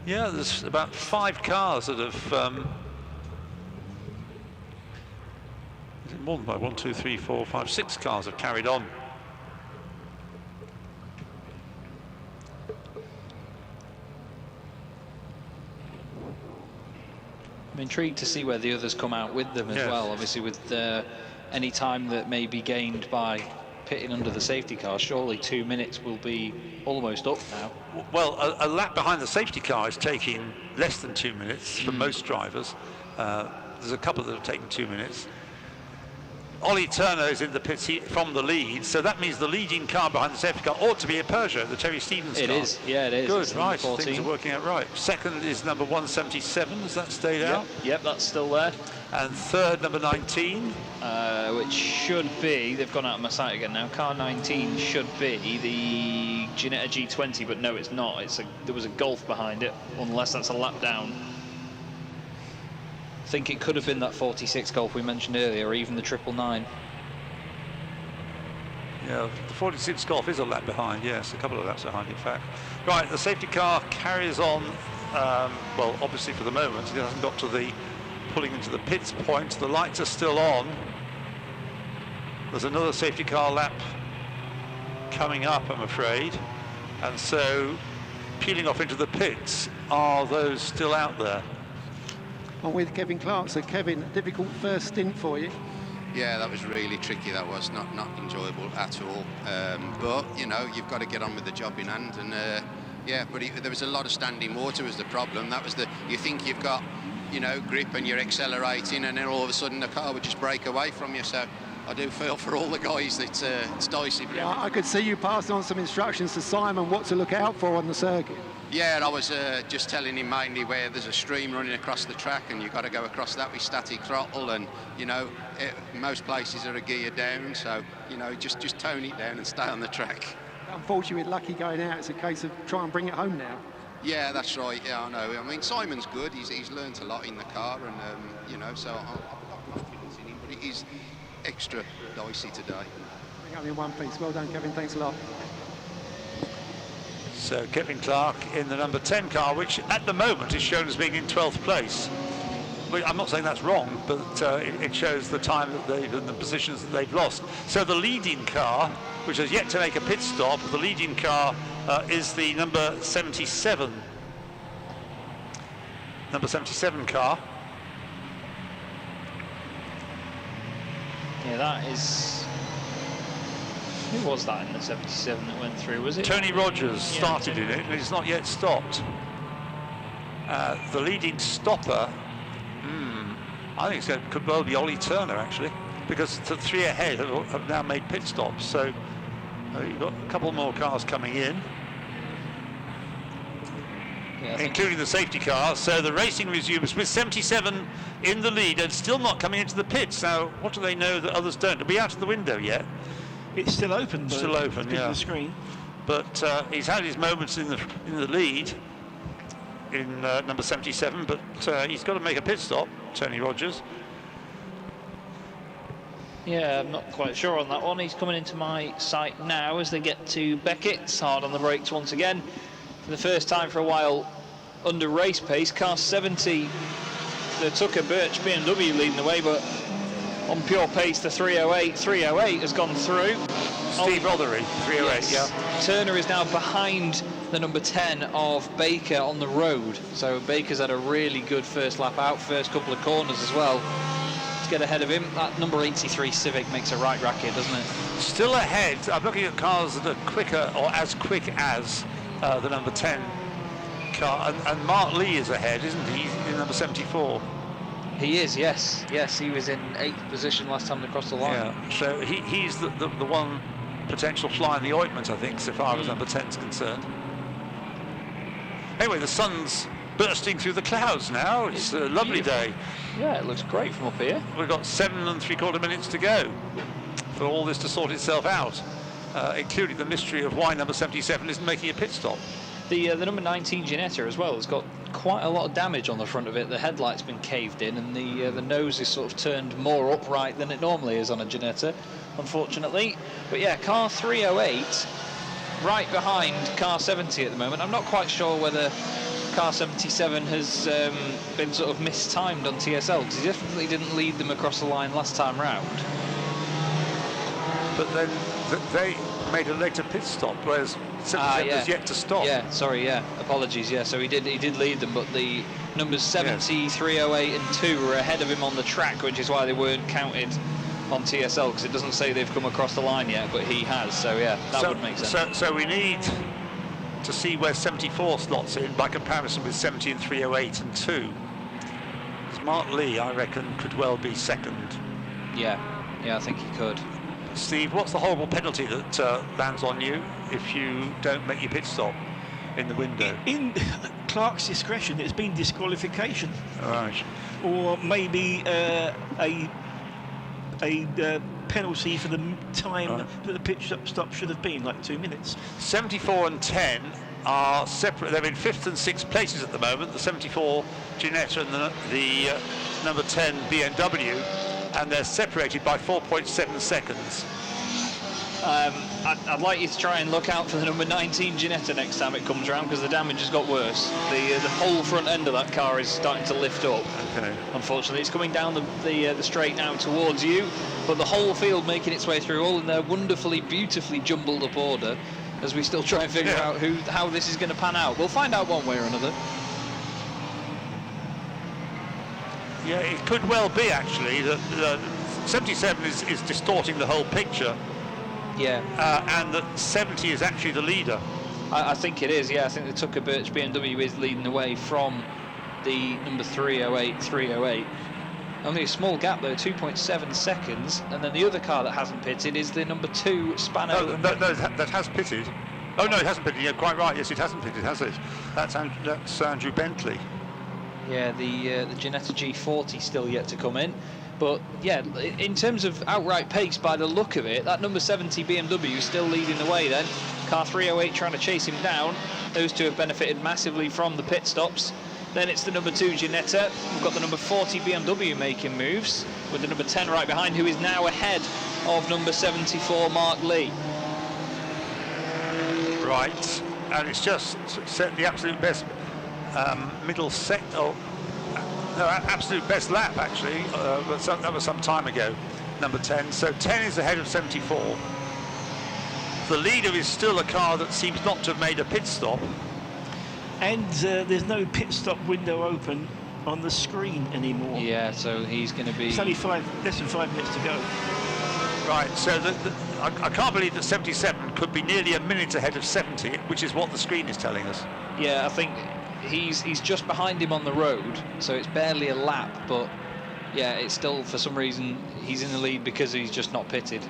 Yeah, there's about 5 cars that have... is it more than 5? 1, 2, 3, 4, 5, 6 cars have carried on. I'm intrigued to see where the others come out with them as well. Obviously, with any time that may be gained by pitting under the safety car, surely 2 minutes will be almost up now. Well, a lap behind the safety car is taking less than 2 minutes for most drivers. There's a couple that have taken 2 minutes. Ollie Turner is in the pits from the lead, so that means the leading car behind the safety car ought to be a Peugeot, the Terry Stevens car. It is, yeah, it is. Good, right, things are working out right. Second is number 177, has that stayed out? Yep, that's still there. And third, number 19. Which should be, they've gone out of my sight again now, car 19 should be the Ginetta G20, but no, it's not. There was a Golf behind it, unless that's a lap down. I think it could have been that 46 Golf we mentioned earlier, or even the 999. Yeah, the 46 Golf is a lap behind, yes, a couple of laps behind, in fact. Right, the safety car carries on, well, obviously for the moment, it hasn't got to the pulling into the pits point. The lights are still on. There's another safety car lap coming up, I'm afraid. And so, peeling off into the pits, are those still out there? I'm with Kevin Clark. So Kevin, difficult first stint for you. Yeah, that was really tricky. That was not enjoyable at all. But you know, you've got to get on with the job in hand. And yeah, but there was a lot of standing water was the problem. That was you think you've got, you know, grip and you're accelerating, and then all of a sudden the car would just break away from you. So I do feel for all the guys that it's dicey. Yeah, I could see you passing on some instructions to Simon what to look out for on the circuit. Yeah, I was just telling him mainly where there's a stream running across the track, and you've got to go across that with static throttle, and you know, most places are a gear down, so you know, just tone it down and stay on the track. Unfortunately, with Lucky going out, it's a case of try and bring it home now. Yeah, that's right. Yeah, I know. I mean, Simon's good. He's learnt a lot in the car, and you know, so I've got confidence in him. But it is extra dicey today. Bring up in one piece. Well done, Kevin. Thanks a lot. So Kevin Clark in the number 10 car, which at the moment is shown as being in 12th place. Well, I'm not saying that's wrong, but it shows the time that they've and the positions that they've lost. So the leading car, which has yet to make a pit stop, the leading car is the number 77. Number 77 car. Yeah, that is... Who was that in the 77 that went through, was it? Tony Rogers started in it, and it's not yet stopped. The leading stopper, I think it could well be Ollie Turner, actually, because the 3 ahead have now made pit stops. So you've got a couple more cars coming in, including the safety car. So the racing resumes with 77 in the lead and still not coming into the pits. Now, what do they know that others don't? Are we out of the window yet? It's still open. Still open, yeah. The screen. But he's had his moments in the lead in number 77, but he's got to make a pit stop, Tony Rogers. Yeah, I'm not quite sure on that one. He's coming into my sight now as they get to Beckett. It's hard on the brakes once again. For the first time for a while under race pace, car 70, the Tucker Birch BMW leading the way, but on pure pace, the 308. 308 has gone through. Steve Rothery, 308, yes. Yeah. Turner is now behind the number 10 of Baker on the road. So Baker's had a really good first lap out, first couple of corners as well. To get ahead of him, that number 83 Civic makes a right racket, doesn't it? Still ahead. I'm looking at cars that are quicker or as quick as the number 10 car. And Mark Lee is ahead, isn't he? He's in number 74. He is, yes. Yes, he was in 8th position last time they crossed the line. Yeah, so he's the one potential fly in the ointment, I think, so far as number 10 is concerned. Anyway, the sun's bursting through the clouds now. It's a lovely day. Yeah, it looks great from up here. We've got 7 3/4 minutes to go for all this to sort itself out, including the mystery of why number 77 isn't making a pit stop. The number 19 Ginetta as well has got quite a lot of damage on the front of it. The headlight's been caved in, and the nose is sort of turned more upright than it normally is on a Ginetta, unfortunately. But yeah, car 308 right behind car 70 at the moment. I'm not quite sure whether car 77 has been sort of mistimed on TSL, because he definitely didn't lead them across the line last time round. But then they made a later pit stop, whereas 77 has yet to stop. Yeah, sorry, yeah, apologies, yeah. So he did lead them, but the numbers 70, 308 and 2 were ahead of him on the track, which is why they weren't counted on TSL, because it doesn't say they've come across the line yet, but he has, so yeah, that would make sense. So we need to see where 74 slots in by comparison with 70 and 308 and 2. Mark Lee, I reckon, could well be second. Yeah, I think he could. Steve, what's the horrible penalty that lands on you if you don't make your pit stop in the window? In Clark's discretion, it's been disqualification. All right. Or maybe a penalty for the time that the pit stop should have been, like 2 minutes. 74 and 10 are separate. They're in 5th and 6th places at the moment, the 74 Ginetta and the number 10 BMW, and they're separated by 4.7 seconds. I'd like you to try and look out for the number 19 Ginetta next time it comes around, because the damage has got worse. The whole front end of that car is starting to lift up. Okay. Unfortunately, it's coming down the straight now towards you, but the whole field making its way through, all in their wonderfully, beautifully jumbled up order, as we still try and figure out how this is going to pan out. We'll find out one way or another. Yeah, it could well be actually that 77 is distorting the whole picture. Yeah. And that 70 is actually the leader. I think it is, yeah. I think the Tucker Birch BMW is leading the way from the number 308. Only a small gap though, 2.7 seconds. And then the other car that hasn't pitted is the number 2 Spano. No, that has pitted. Oh no, it hasn't pitted. You're quite right. Yes, it hasn't pitted, has it? That's Andrew Bentley. Yeah, the Ginetta G40 still yet to come in. But yeah, in terms of outright pace, by the look of it, that number 70 BMW is still leading the way then. Car 308 trying to chase him down. Those two have benefited massively from the pit stops. Then it's the number 2 Ginetta. We've got the number 40 BMW making moves, with the number 10 right behind, who is now ahead of number 74 Mark Lee. Right, and it's just set the absolute best middle sector. No, absolute best lap actually, but that was some time ago, number 10. So 10 is ahead of 74. The leader is still a car that seems not to have made a pit stop. And there's no pit stop window open on the screen anymore. Yeah, so he's going to be... It's only less than 5 minutes to go. Right, so I can't believe that 77 could be nearly a minute ahead of 70, which is what the screen is telling us. Yeah, I think he's just behind him on the road, so it's barely a lap, but yeah, it's still, for some reason, he's in the lead because he's just not pitted.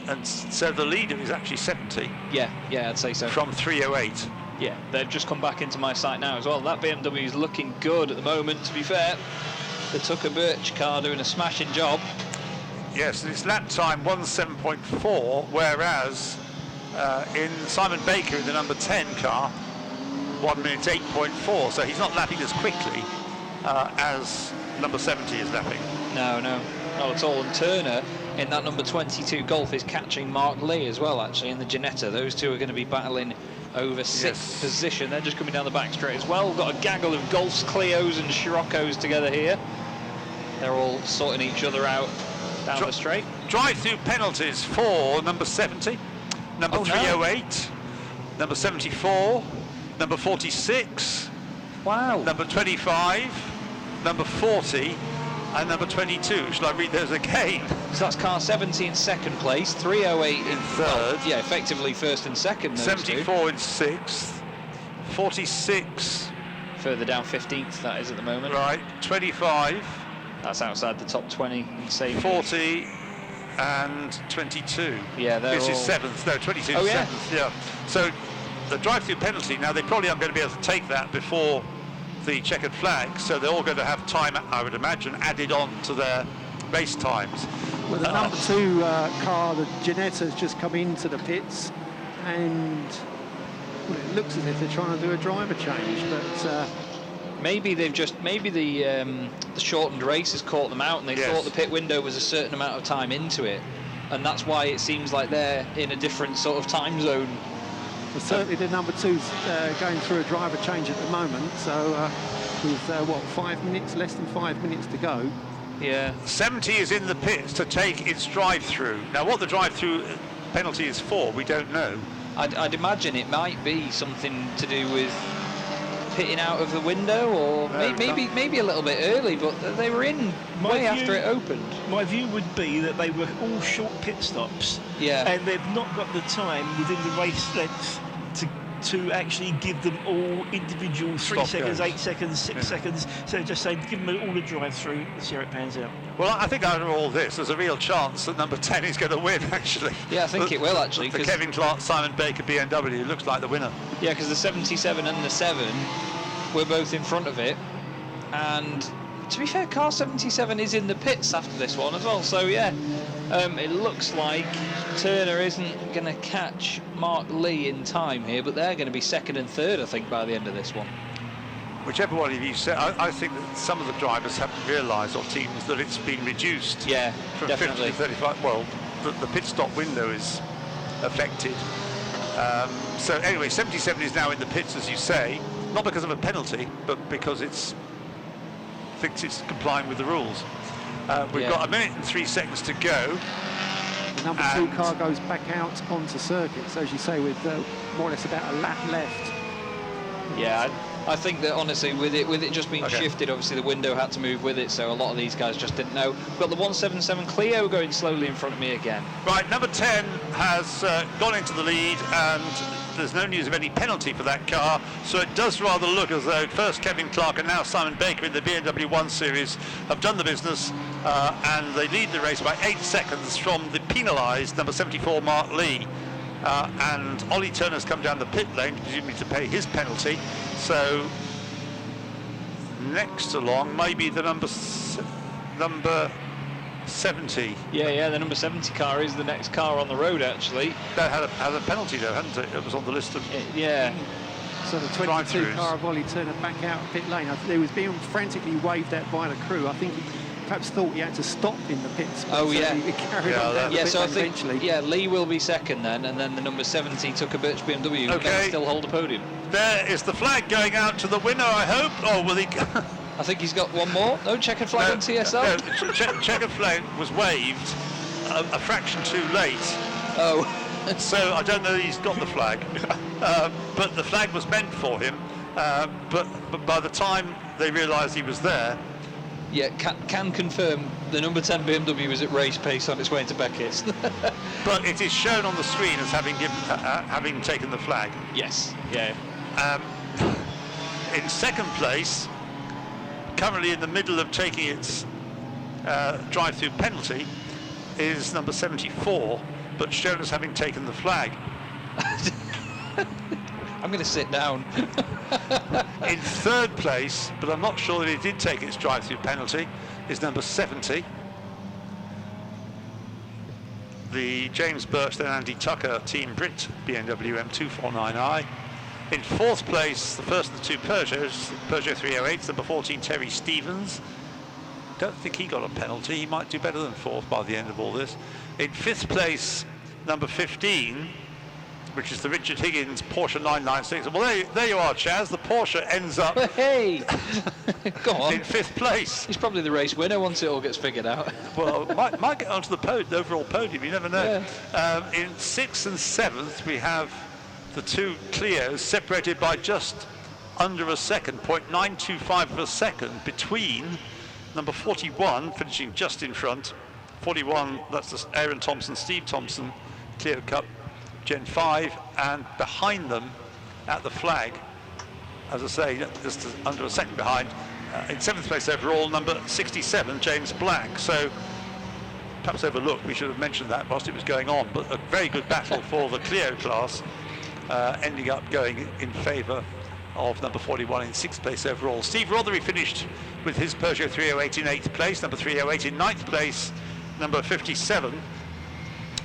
And so the leader is actually 70. Yeah, I'd say so. From 308. Yeah, they've just come back into my sight now as well. That BMW is looking good at the moment, to be fair. The Tucker Birch car doing a smashing job. Yes, and it's lap time 1:07.4, whereas in Simon Baker in the number 10 car, 1 minute 8.4, so he's not lapping as quickly as number 70 is lapping. No, not at all. And Turner in that number 22 Golf is catching Mark Lee as well, actually, in the Ginetta. Those two are going to be battling over 6th position. They're just coming down the back straight as well. We've got a gaggle of Golfs, Clios and Scirocco's together here. They're all sorting each other out down the straight. Drive-through penalties for number 70, number 308, number 74, number 46, wow, number 25, number 40, and number 22. Shall I read those again? So that's car 70 in second place, 308 in third. Yeah, effectively first and second. 74 in sixth, 46. Further down 15th, that is at the moment. Right, 25. That's outside the top 20 in save. 40 and 22. Yeah, this is 7th. No, 22 is 7th. Yeah. So the drive-through penalty, now they probably aren't going to be able to take that before the checkered flag, so they're all going to have time, I would imagine, added on to their race times. Well, the number 2 car, the Ginetta, has just come into the pits, and well, it looks as if they're trying to do a driver change, but Maybe the shortened race has caught them out, and they thought the pit window was a certain amount of time into it, and that's why it seems like they're in a different sort of time zone. Well, certainly the number 2's going through a driver change at the moment, so with less than 5 minutes to go. Yeah. 70 is in the pits to take its drive-through. Now, what the drive-through penalty is for, we don't know. I'd imagine it might be something to do with pitting out of the window, or maybe a little bit early, but they were in way after it opened. My view would be that they were all short pit stops, and they've not got the time within the race length to actually give them all individual 3 seconds, 8 seconds, 6 seconds. So just say, give them all a drive through, see how it pans out. Well, I think out of all this, there's a real chance that number 10 is going to win, actually. Yeah, I think it will, actually. The Kevin Clark, Simon Baker BMW looks like the winner. Yeah, because the 77 and the 7 were both in front of it. And to be fair, car 77 is in the pits after this one as well. So, yeah, it looks like Turner isn't going to catch Mark Lee in time here, but they're going to be second and third, I think, by the end of this one. Whichever one of you said, I think that some of the drivers haven't realised, or teams, that it's been reduced. Yeah, from definitely. 50 to 35. Well, the pit stop window is affected. So anyway, 77 is now in the pits, as you say, not because of a penalty, but because thinks it's complying with the rules. We've got 1 minute and 3 seconds to go. The number 2 car goes back out onto circuit, so as you say, with more or less about a lap left. Yeah, I think that honestly, with it just being shifted, obviously the window had to move with it, so a lot of these guys just didn't know. We've got the 177 Clio going slowly in front of me again. Right, number 10 has gone into the lead, and there's no news of any penalty for that car, so it does rather look as though first Kevin Clark and now Simon Baker in the BMW 1 Series have done the business, and they lead the race by 8 seconds from the penalised number 74 Mark Lee. And Ollie Turner's come down the pit lane, presumably to pay his penalty. So next along, maybe the number 70. Yeah, the number 70 car is the next car on the road, actually. That had a penalty, though, hadn't it? It was on the list of... Yeah. So the 22 car of Ollie Turner back out of pit lane. He was being frantically waved at by the crew. I think he perhaps thought he had to stop in the pits. Oh, yeah. He carried on down the pit so I lane think, eventually. Lee will be second then, and then the number 70 took a Birch BMW who can still hold a podium. There is the flag going out to the winner, I hope. Oh, will he... I think he's got one more. No, checkered flag on TSL. No, checkered flag was waved a fraction too late. Oh. So I don't know that he's got the flag. But the flag was meant for him. But by the time they realised he was there... Yeah, can confirm the number 10 BMW is at race pace on its way into Beckett's. But it is shown on the screen as having taken the flag. Yes, yeah. In second place, currently in the middle of taking its drive-through penalty, is number 74, but shown as having taken the flag. I'm going to sit down. In third place, but I'm not sure that it did take its drive-through penalty, is number 70. The James Birch and Andy Tucker Team Brit BMW M249i. In fourth place, the first of the two Peugeots, Peugeot 308, number 14 Terry Stevens. Don't think he got a penalty. He might do better than fourth by the end of all this. In fifth place, number 15, which is the Richard Higgins Porsche 996. Well, there you are, Chaz. The Porsche ends up hey, go on. in fifth place. He's probably the race winner once it all gets figured out. Well, might get onto the overall podium. You never know. Yeah. In sixth and seventh, we have the two Clios separated by just under a second, 0.925 of a second, between number 41 finishing just in front. 41, that's the Aaron Thompson, Steve Thompson Clio Cup Gen 5, and behind them at the flag, as I say, just under a second behind, in seventh place overall, number 67 James Black. So perhaps overlooked, we should have mentioned that whilst it was going on, but a very good battle for the Clio class, ending up going in favour of number 41 in sixth place overall. Steve Rothery finished with his Peugeot 308 in eighth place, number 308 in ninth place, number 57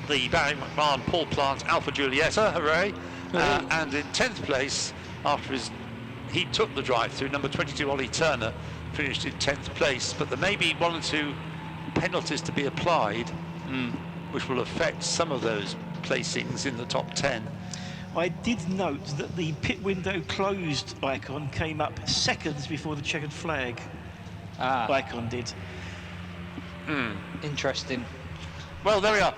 the Barry McMahon Paul Plant Alpha Giulietta, hooray, and in 10th place after his he took the drive-through. Number 22, Ollie Turner, finished in 10th place, but there may be 1 or 2 penalties to be applied, which will affect some of those placings in the top 10. I did note that the pit window closed icon came up seconds before the checkered flag icon did. Interesting. Well, there we are.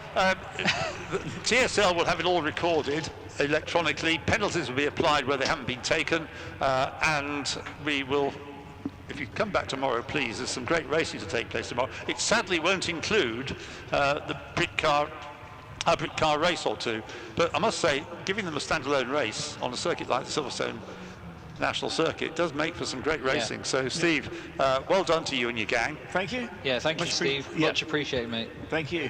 TSL will have it all recorded electronically. Penalties will be applied where they haven't been taken, and we will, if you come back tomorrow, please, there's some great racing to take place tomorrow. It sadly won't include the Britcar race or two, but I must say, giving them a standalone race on a circuit like the Silverstone National Circuit does make for some great racing. So, Steve, well done to you and your gang. Thank you. Yeah, thank you, Steve. Much appreciated, mate. Thank you.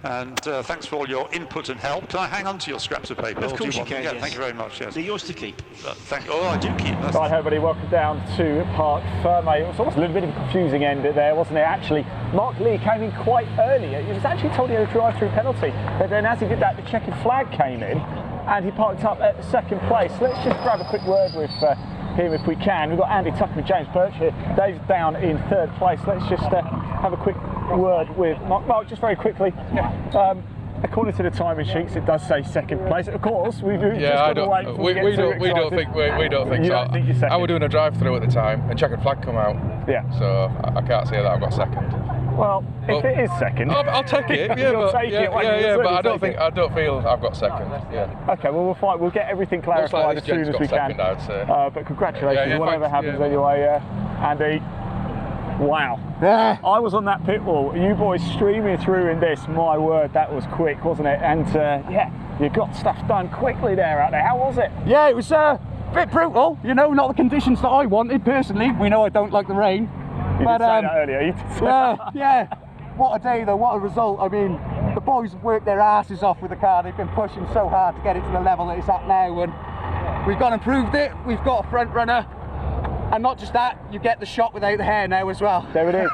And thanks for all your input and help. Can I hang on to your scraps of paper? Of course you can, Yeah, yes. thank you very much, yes. They're yours to keep. Thank you. Oh, I do keep them. Right, everybody, welcome down to Park Ferme. It was almost a little bit of a confusing end there, wasn't it? Actually, Mark Lee came in quite early. He was actually told he had a drive-through penalty, but then as he did that, the checkered flag came in, and he parked up at second place. Let's just grab a quick word with him if we can. We've got Andy Tucker and James Birch here. Dave's down in third place. Let's just have a quick word with Mark. Mark, just very quickly. According to the timing sheets, it does say second place. Of course, we do. Yeah, I don't. We don't think so. Don't think you're second. I was doing a drive-through at the time, and checkered flag come out. Yeah. So I can't say that I've got second. Well, if it is second, I'll take it. Yeah, you'll but take it. But I don't feel I've got second. Yeah. Okay, well, we'll find. We'll get everything clarified as soon as we can. Second, I'd say. But congratulations, whatever happens anyway, Andy. Wow. Yeah. I was on that pit wall. You boys streaming through in this. My word, that was quick, wasn't it? And yeah, you got stuff done quickly there out there. How was it? Yeah, it was a bit brutal. You know, not the conditions that I wanted personally. We know I don't like the rain. You did say that earlier. You did say that. Yeah. What a day though, what a result. I mean, the boys have worked their asses off with the car. They've been pushing so hard to get it to the level that it's at now, and we've gone and proved it. We've got a front runner. And not just that, you get the shot without the hair now as well. There it is.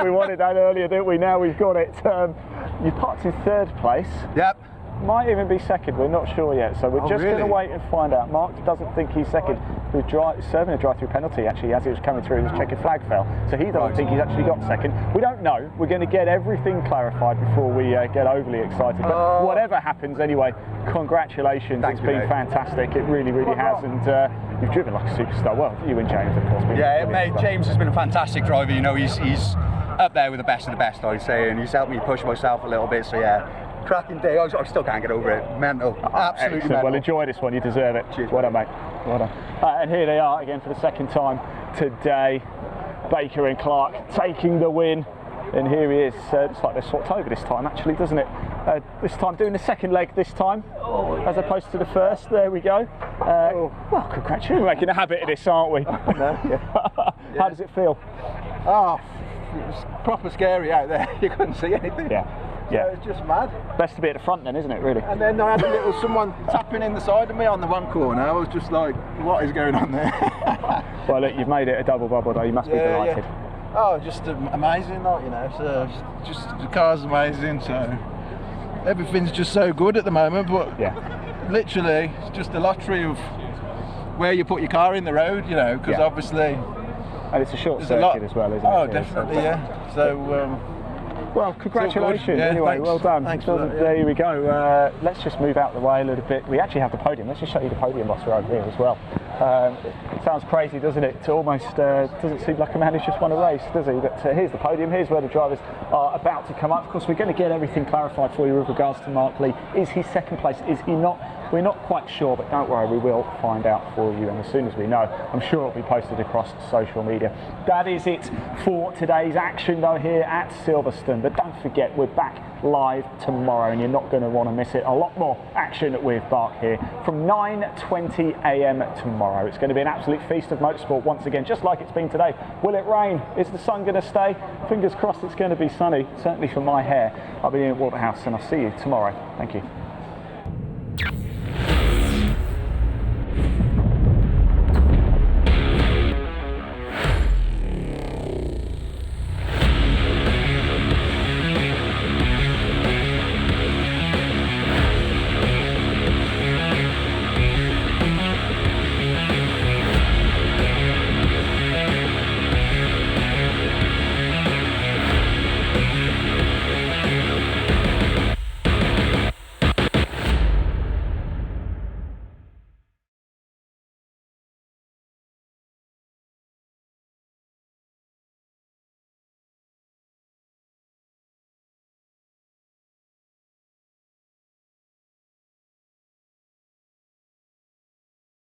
We wanted that earlier, didn't we? Now we've got it. You parked in third place. Yep. Might even be second, we're not sure yet. So we're just going to wait and find out. Mark doesn't think he's second. He was serving a drive-through penalty actually as he was coming through. His checkered flag fell. So he doesn't think he's actually got second. We don't know. We're going to get everything clarified before we get overly excited. But whatever happens anyway, congratulations. It's been fantastic. It really, really has. And you've driven like a superstar. Well, you and James, of course. Yeah, mate, James has been a fantastic driver. You know, he's up there with the best of the best, I'd say. And he's helped me push myself a little bit. So yeah. Cracking day. I still can't get over it. Mental. Absolutely mental. Well, enjoy this one. You deserve it. Cheers. Well done, mate. Well done. And here they are again for the second time today. Baker and Clark taking the win. And here he is. It's like they're swapped over this time, actually, doesn't it? This time doing the second leg this time, as opposed to the first. There we go. Well, congratulations. We're making a habit of this, aren't we? How does it feel? Oh, it was proper scary out there. You couldn't see anything. Yeah. Yeah. So it's just mad. Best to be at the front then, isn't it, really? And then I had a little someone tapping in the side of me on the one corner. I was just like, what is going on there? Well, look, you've made it a double bubble though. You must be delighted. Yeah. Oh, just amazing, like, you know. So just the car's amazing. So everything's just so good at the moment. But literally, it's just a lottery of where you put your car in the road, you know, because obviously. And it's a short circuit as well, isn't it? Oh, definitely, yeah. So. Well, congratulations Yeah, anyway, thanks. well done. Thanks so for that, there we go. Let's just move out the way a little bit. We actually have the podium. Let's just show you the podium boss over here as well. It sounds crazy, doesn't it? It almost doesn't seem like a man who's just won a race, does he? But here's the podium. Here's where the drivers are about to come up. Of course, we're going to get everything clarified for you with regards to Mark Lee. Is he second place? Is he not? We're not quite sure, but don't worry, we will find out for you. And as soon as we know, I'm sure it'll be posted across social media. That is it for today's action, though, here at Silverstone. But don't forget, we're back live tomorrow, and you're not going to want to miss it. A lot more action with Bart here from 9:20 a.m. tomorrow. It's going to be an absolute feast of motorsport once again, just like it's been today. Will it rain? Is the sun going to stay? Fingers crossed it's going to be sunny, certainly for my hair. I'll be in at Waterhouse, and I'll see you tomorrow. Thank you.